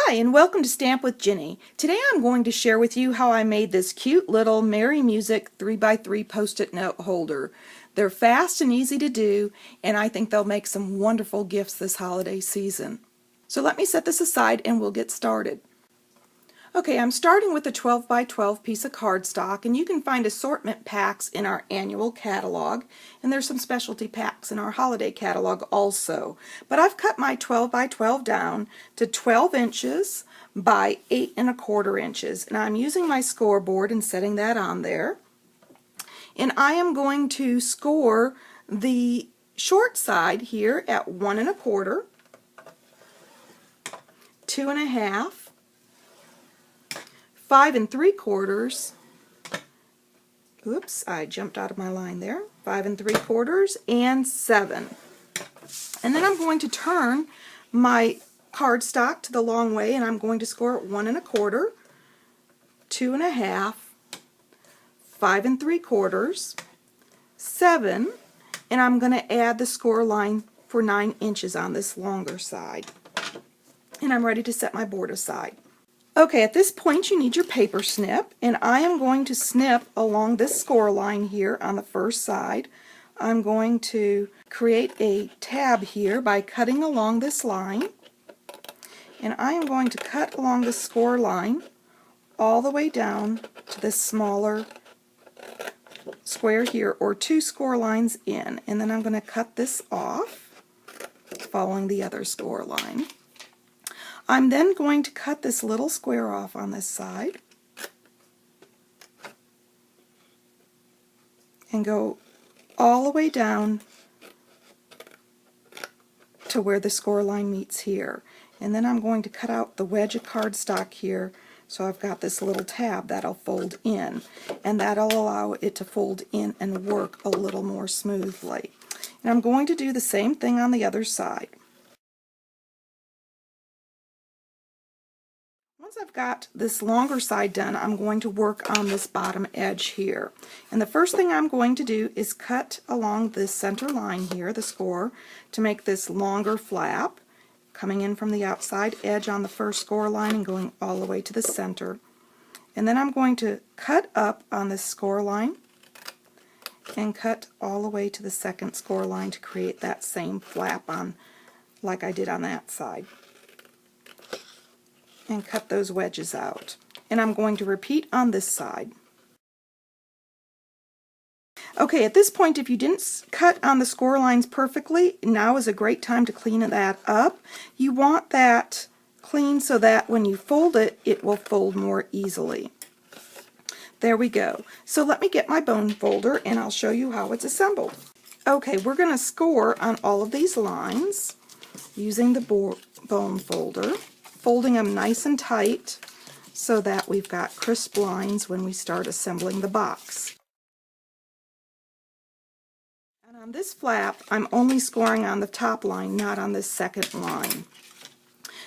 Hi, and welcome to Stamp with Ginny. Today I'm going to share with you how I made this cute little Merry Music 3x3 post-it note holder. They're fast and easy to do, and I think they'll make some wonderful gifts this holiday season. So let me set this aside and we'll get started. Okay, I'm starting with a 12x12 piece of cardstock, and you can find assortment packs in our annual catalog, and there's some specialty packs in our holiday catalog also. But I've cut my 12x12 down to 12 inches by 8 1/4 inches, and I'm using my scoreboard and setting that on there. And I am going to score the short side here at 1 1/4, 2 1/2, 5 3/4, oops, I jumped out of my line there, 5 3/4, and 7. And then I'm going to turn my cardstock to the long way, and I'm going to score it 1 1/4, 2 1/2, 5 3/4, 7, and I'm going to add the score line for 9 inches on this longer side. And I'm ready to set my board aside. Okay, at this point you need your paper snip, and I am going to snip along this score line here on the first side. I'm going to create a tab here by cutting along this line, and I am going to cut along the score line all the way down to this smaller square here, or 2 score lines in, and then I'm going to cut this off following the other score line. I'm then going to cut this little square off on this side and go all the way down to where the score line meets here. And then I'm going to cut out the wedge of cardstock here, so I've got this little tab that'll fold in, and that'll allow it to fold in and work a little more smoothly. And I'm going to do the same thing on the other side. Once I've got this longer side done, I'm going to work on this bottom edge here. And the first thing I'm going to do is cut along this center line here, the score, to make this longer flap, coming in from the outside edge on the first score line and going all the way to the center. And then I'm going to cut up on this score line and cut all the way to the second score line to create that same flap on, like I did on that side. And cut those wedges out. And I'm going to repeat on this side. Okay, at this point, if you didn't cut on the score lines perfectly, now is a great time to clean that up. You want that clean so that when you fold it, it will fold more easily. There we go. So let me get my bone folder and I'll show you how it's assembled. Okay, we're going to score on all of these lines using the bone folder, folding them nice and tight so that we've got crisp lines when we start assembling the box. And on this flap, I'm only scoring on the top line, not on this second line.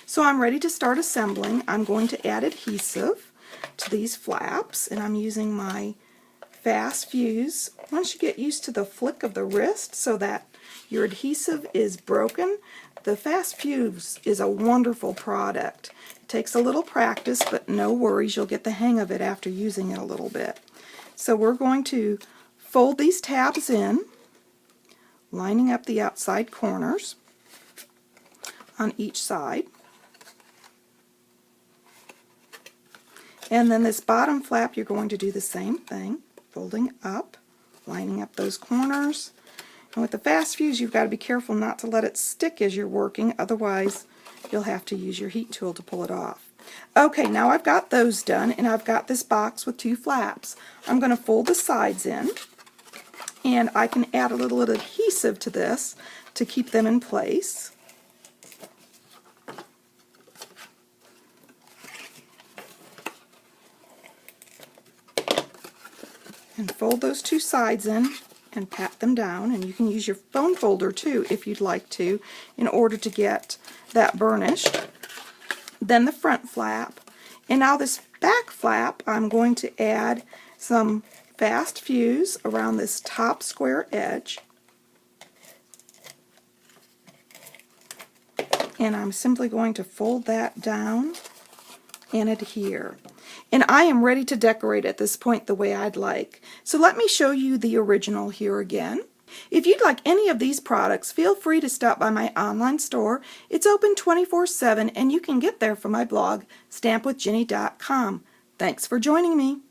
So I'm ready to start assembling. I'm going to add adhesive to these flaps, and I'm using my fast fuse. Once you get used to the flick of the wrist so that your adhesive is broken, the fast fuse is a wonderful product. It takes a little practice, but no worries, you'll get the hang of it after using it a little bit. So we're going to fold these tabs in, lining up the outside corners on each side. And then this bottom flap, you're going to do the same thing, folding up, lining up those corners. And with the fast fuse, you've got to be careful not to let it stick as you're working, otherwise you'll have to use your heat tool to pull it off. Okay, now I've got those done, and I've got this box with 2 flaps. I'm going to fold the sides in, and I can add a little adhesive to this to keep them in place. And fold those 2 sides in and pat them down, and you can use your bone folder too if you'd like to in order to get that burnished. Then the front flap, and now this back flap I'm going to add some fast fuse around this top square edge, and I'm simply going to fold that down and adhere. And I am ready to decorate at this point the way I'd like. So let me show you the original here again. If you'd like any of these products, feel free to stop by my online store. It's open 24/7 and you can get there from my blog, stampwithjinny.com. Thanks for joining me.